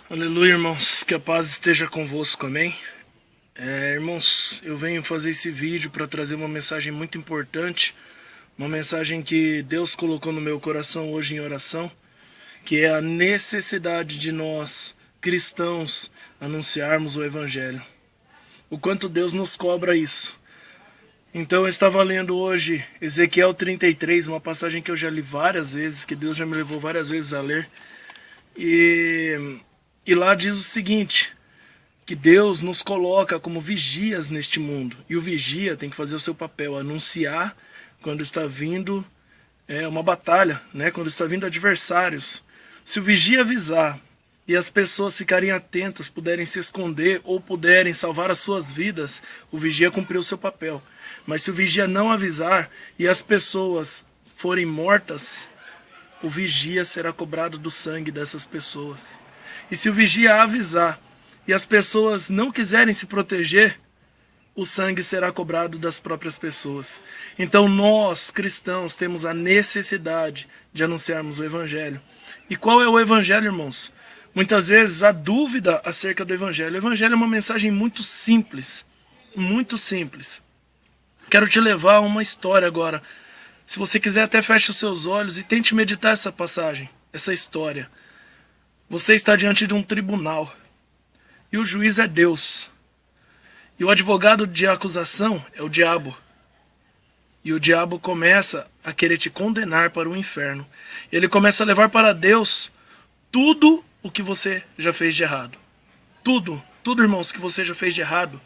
Aleluia, irmãos, que a paz esteja convosco, amém? Irmãos, eu venho fazer esse vídeo para trazer uma mensagem muito importante, uma mensagem que Deus colocou no meu coração hoje em oração, que é a necessidade de nós, cristãos, anunciarmos o Evangelho. O quanto Deus nos cobra isso. Então eu estava lendo hoje Ezequiel 33, uma passagem que eu já li várias vezes, que Deus já me levou várias vezes a ler. E lá diz o seguinte, que Deus nos coloca como vigias neste mundo. E o vigia tem que fazer o seu papel, anunciar quando está vindo uma batalha, né? Quando está vindo adversários. Se o vigia avisar e as pessoas ficarem atentas, puderem se esconder ou puderem salvar as suas vidas, o vigia cumpriu o seu papel. Mas se o vigia não avisar e as pessoas forem mortas, o vigia será cobrado do sangue dessas pessoas. E se o vigia avisar e as pessoas não quiserem se proteger, o sangue será cobrado das próprias pessoas. Então nós, cristãos, temos a necessidade de anunciarmos o Evangelho. E qual é o Evangelho, irmãos? Muitas vezes há dúvida acerca do Evangelho. O Evangelho é uma mensagem muito simples. Muito simples. Quero te levar a uma história agora. Se você quiser, até feche os seus olhos e tente meditar essa passagem, essa história. Você está diante de um tribunal. E o juiz é Deus. E o advogado de acusação é o diabo. E o diabo começa a querer te condenar para o inferno. Ele começa a levar para Deus tudo o que você já fez de errado. Tudo, irmãos, que você já fez de errado.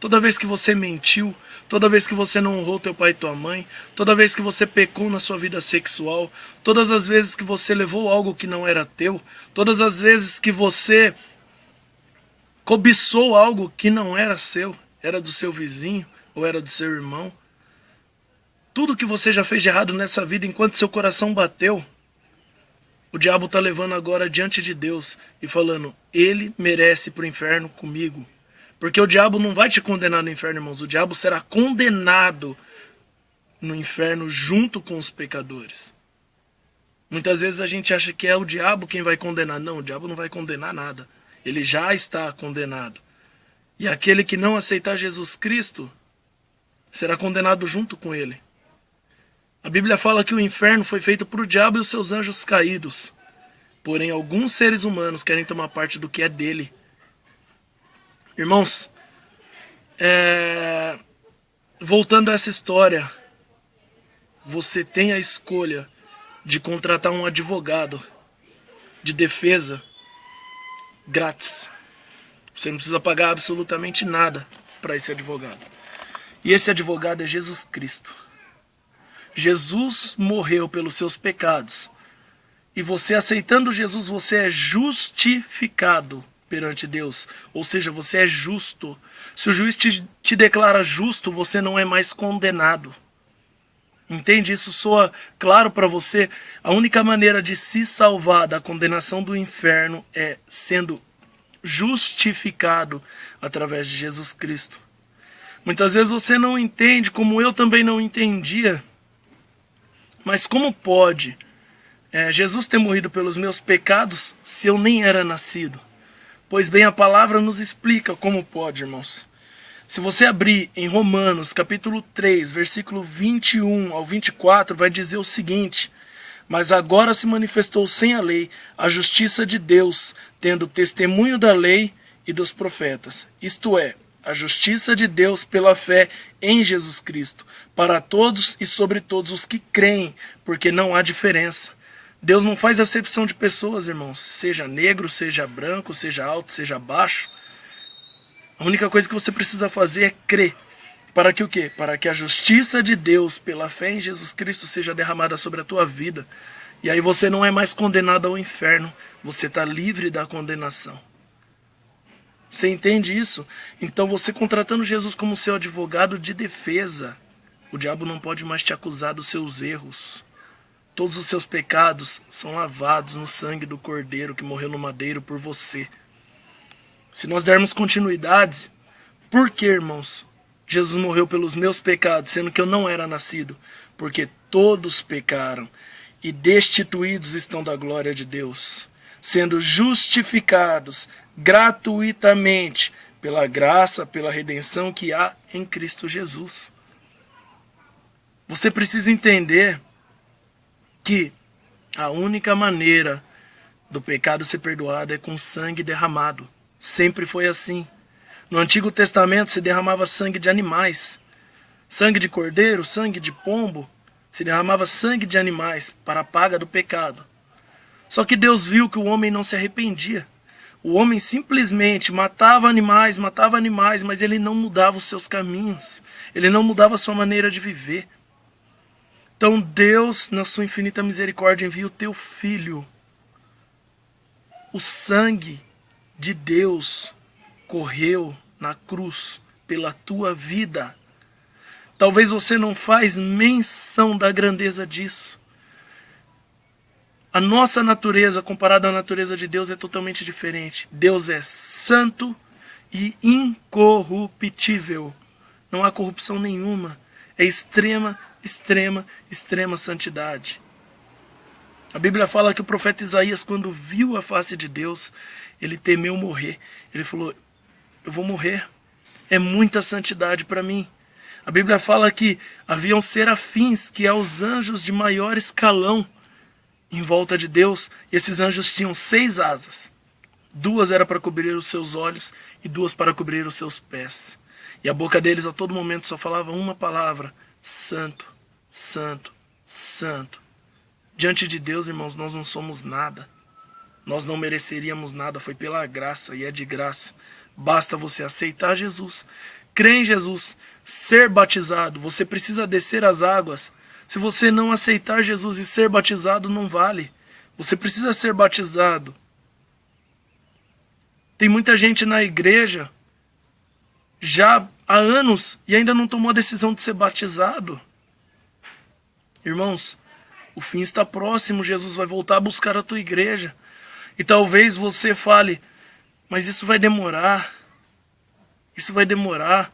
Toda vez que você mentiu, toda vez que você não honrou teu pai e tua mãe, toda vez que você pecou na sua vida sexual, todas as vezes que você levou algo que não era teu, todas as vezes que você cobiçou algo que não era seu, era do seu vizinho ou era do seu irmão. Tudo que você já fez de errado nessa vida enquanto seu coração bateu, o diabo está levando agora diante de Deus e falando, ele merece ir para o inferno comigo. Porque o diabo não vai te condenar no inferno, irmãos. O diabo será condenado no inferno junto com os pecadores. Muitas vezes a gente acha que é o diabo quem vai condenar. Não, o diabo não vai condenar nada. Ele já está condenado. E aquele que não aceitar Jesus Cristo será condenado junto com ele. A Bíblia fala que o inferno foi feito para o diabo e os seus anjos caídos. Porém, alguns seres humanos querem tomar parte do que é dele. Irmãos, voltando a essa história, você tem a escolha de contratar um advogado de defesa grátis. Você não precisa pagar absolutamente nada para esse advogado. E esse advogado é Jesus Cristo. Jesus morreu pelos seus pecados. E você aceitando Jesus, você é justificado perante Deus, ou seja, você é justo. Se o juiz te declara justo, você não é mais condenado. Entende? Isso soa claro para você? A única maneira de se salvar da condenação do inferno é sendo justificado através de Jesus Cristo. Muitas vezes você não entende, como eu também não entendia, mas como pode Jesus ter morrido pelos meus pecados se eu nem era nascido? Pois bem, a palavra nos explica como pode, irmãos. Se você abrir em Romanos, capítulo 3, versículo 21 ao 24, vai dizer o seguinte: mas agora se manifestou sem a lei a justiça de Deus, tendo testemunho da lei e dos profetas. Isto é, a justiça de Deus pela fé em Jesus Cristo, para todos e sobre todos os que creem, porque não há diferença. Deus não faz acepção de pessoas, irmãos. Seja negro, seja branco, seja alto, seja baixo. A única coisa que você precisa fazer é crer. Para que o quê? Para que a justiça de Deus pela fé em Jesus Cristo seja derramada sobre a tua vida. E aí você não é mais condenado ao inferno. Você está livre da condenação. Você entende isso? Então você contratando Jesus como seu advogado de defesa, o diabo não pode mais te acusar dos seus erros. Todos os seus pecados são lavados no sangue do Cordeiro que morreu no madeiro por você. Se nós dermos continuidade, por que, irmãos, Jesus morreu pelos meus pecados, sendo que eu não era nascido? Porque todos pecaram e destituídos estão da glória de Deus. sendo justificados gratuitamente pela graça, pela redenção que há em Cristo Jesus. Você precisa entender que a única maneira do pecado ser perdoado é com sangue derramado. Sempre foi assim. No Antigo Testamento se derramava sangue de animais, sangue de cordeiro, sangue de pombo, se derramava sangue de animais para a paga do pecado. Só que Deus viu que o homem não se arrependia. O homem simplesmente matava animais, mas ele não mudava os seus caminhos. Ele não mudava a sua maneira de viver. Então Deus, na sua infinita misericórdia, envia o teu filho. O sangue de Deus correu na cruz pela tua vida. Talvez você não faz menção da grandeza disso. A nossa natureza, comparada à natureza de Deus, é totalmente diferente. Deus é santo e incorruptível. Não há corrupção nenhuma. É extrema santidade. A Bíblia fala que o profeta Isaías, quando viu a face de Deus, ele temeu morrer. Ele falou, eu vou morrer. É muita santidade para mim. A Bíblia fala que haviam serafins, que são os anjos de maior escalão, em volta de Deus. E esses anjos tinham 6 asas. 2 eram para cobrir os seus olhos e 2 para cobrir os seus pés. E a boca deles a todo momento só falava uma palavra: santo, santo, santo. Diante de Deus, irmãos, nós não somos nada. Nós não mereceríamos nada. Foi pela graça e é de graça. Basta você aceitar Jesus, crer em Jesus, ser batizado. Você precisa descer as águas. Se você não aceitar Jesus e ser batizado, não vale. Você precisa ser batizado. Tem muita gente na igreja já há anos e ainda não tomou a decisão de ser batizado. Irmãos, o fim está próximo. Jesus vai voltar a buscar a tua igreja. E talvez você fale, mas isso vai demorar. Isso vai demorar.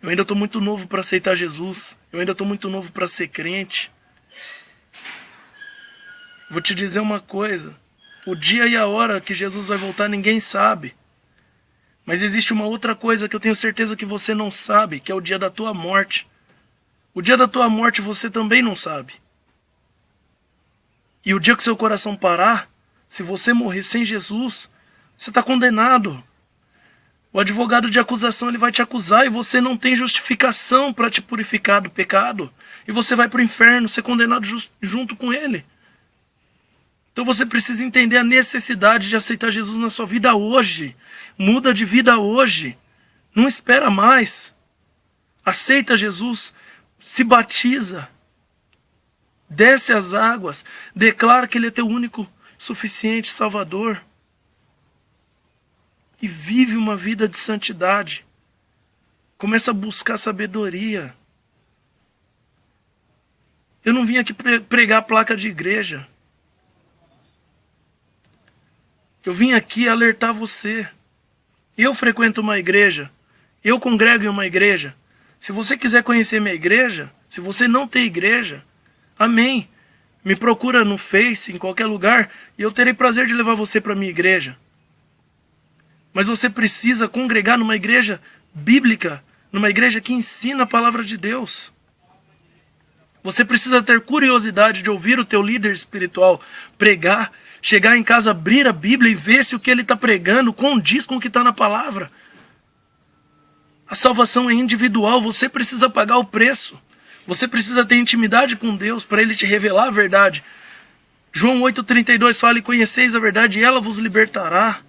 Eu ainda estou muito novo para aceitar Jesus. Eu ainda estou muito novo para ser crente. Vou te dizer uma coisa. O dia e a hora que Jesus vai voltar ninguém sabe. Mas existe uma outra coisa que eu tenho certeza que você não sabe, que é o dia da tua morte. O dia da tua morte você também não sabe. E o dia que seu coração parar, se você morrer sem Jesus, você está condenado. O advogado de acusação ele vai te acusar e você não tem justificação para te purificar do pecado. E você vai para o inferno, ser condenado junto com ele. Então você precisa entender a necessidade de aceitar Jesus na sua vida hoje. Muda de vida hoje. Não espera mais. Aceita Jesus. Se batiza. Desce as águas. Declara que Ele é teu único, suficiente Salvador. E vive uma vida de santidade. Começa a buscar sabedoria. Eu não vim aqui pregar placa de igreja. Eu vim aqui alertar você. Eu frequento uma igreja. Eu congrego em uma igreja. Se você quiser conhecer minha igreja, se você não tem igreja, amém. Me procura no Face, em qualquer lugar, e eu terei prazer de levar você para minha igreja. Mas você precisa congregar numa igreja bíblica, numa igreja que ensina a palavra de Deus. Você precisa ter curiosidade de ouvir o teu líder espiritual pregar, chegar em casa, abrir a Bíblia e ver se o que ele está pregando condiz com o que está na palavra. A salvação é individual, você precisa pagar o preço. Você precisa ter intimidade com Deus para Ele te revelar a verdade. João 8,32 fala, e conheceis a verdade e ela vos libertará.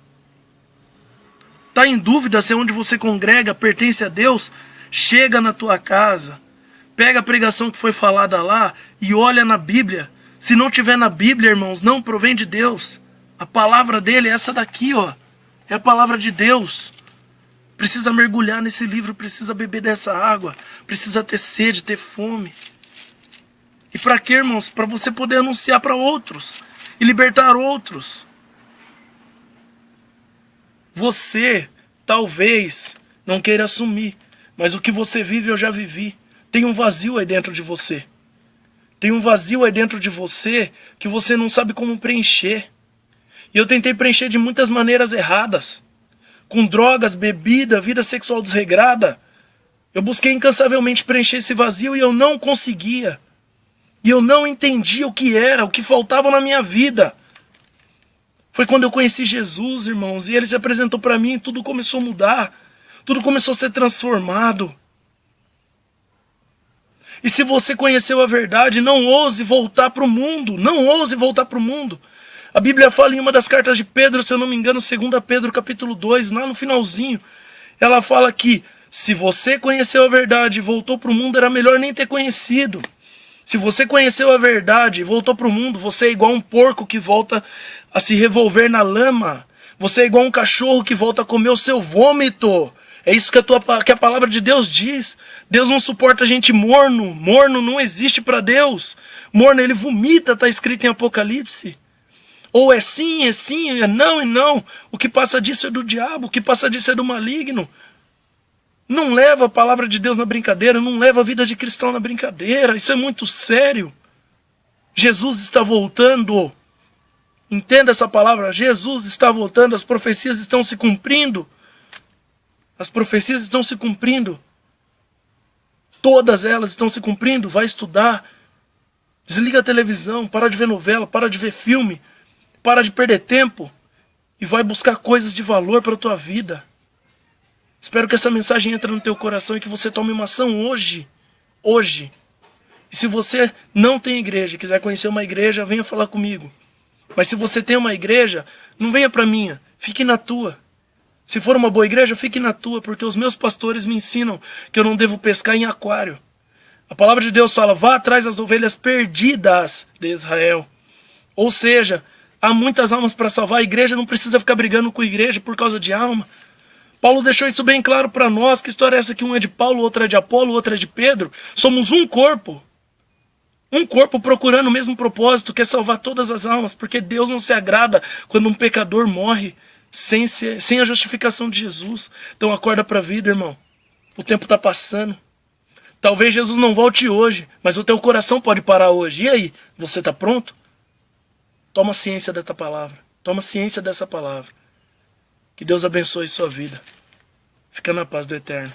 Está em dúvida se onde você congrega pertence a Deus? Chega na tua casa, pega a pregação que foi falada lá e olha na Bíblia. Se não tiver na Bíblia, irmãos, não provém de Deus. A palavra dele é essa daqui, ó. É a palavra de Deus. Precisa mergulhar nesse livro, precisa beber dessa água, precisa ter sede, ter fome. E para quê, irmãos? Para você poder anunciar para outros e libertar outros. Você, talvez, não queira assumir, mas o que você vive eu já vivi. Tem um vazio aí dentro de você. Tem um vazio aí dentro de você que você não sabe como preencher. E eu tentei preencher de muitas maneiras erradas. Com drogas, bebida, vida sexual desregrada. Eu busquei incansavelmente preencher esse vazio e eu não conseguia. E eu não entendia o que era, o que faltava na minha vida. Foi quando eu conheci Jesus, irmãos, e ele se apresentou para mim e tudo começou a mudar. Tudo começou a ser transformado. E se você conheceu a verdade, não ouse voltar para o mundo. Não ouse voltar para o mundo. A Bíblia fala em uma das cartas de Pedro, se eu não me engano, 2 Pedro capítulo 2, lá no finalzinho. Ela fala que se você conheceu a verdade e voltou para o mundo, era melhor nem ter conhecido. Se você conheceu a verdade e voltou para o mundo, você é igual um porco que volta a se revolver na lama. Você é igual um cachorro que volta a comer o seu vômito. É isso que a palavra de Deus diz. Deus não suporta gente morno. Morno não existe para Deus. Morno, ele vomita, está escrito em Apocalipse. Ou é sim, é não e não. O que passa disso é do diabo, o que passa disso é do maligno. Não leva a palavra de Deus na brincadeira, não leva a vida de cristão na brincadeira. Isso é muito sério. Jesus está voltando. Entenda essa palavra, Jesus está voltando, as profecias estão se cumprindo. As profecias estão se cumprindo. Todas elas estão se cumprindo. Vai estudar. Desliga a televisão, para de ver novela, para de ver filme. Para de perder tempo. E vai buscar coisas de valor para a tua vida. Espero que essa mensagem entre no teu coração e que você tome uma ação hoje. Hoje. E se você não tem igreja, quiser conhecer uma igreja, venha falar comigo. Mas se você tem uma igreja, não venha para a minha. Fique na tua. Se for uma boa igreja, fique na tua, porque os meus pastores me ensinam que eu não devo pescar em aquário. A palavra de Deus fala, vá atrás das ovelhas perdidas de Israel. Ou seja, há muitas almas para salvar. A igreja não precisa ficar brigando com a igreja por causa de alma. Paulo deixou isso bem claro para nós. Que história é essa que um é de Paulo, outro é de Apolo, outro é de Pedro? Somos um corpo. Um corpo procurando o mesmo propósito, que é salvar todas as almas. Porque Deus não se agrada quando um pecador morre sem a justificação de Jesus. Então acorda para a vida, irmão. O tempo está passando. Talvez Jesus não volte hoje, mas o teu coração pode parar hoje. E aí, você está pronto? Toma ciência dessa palavra. Toma ciência dessa palavra. Que Deus abençoe sua vida. Fica na paz do Eterno.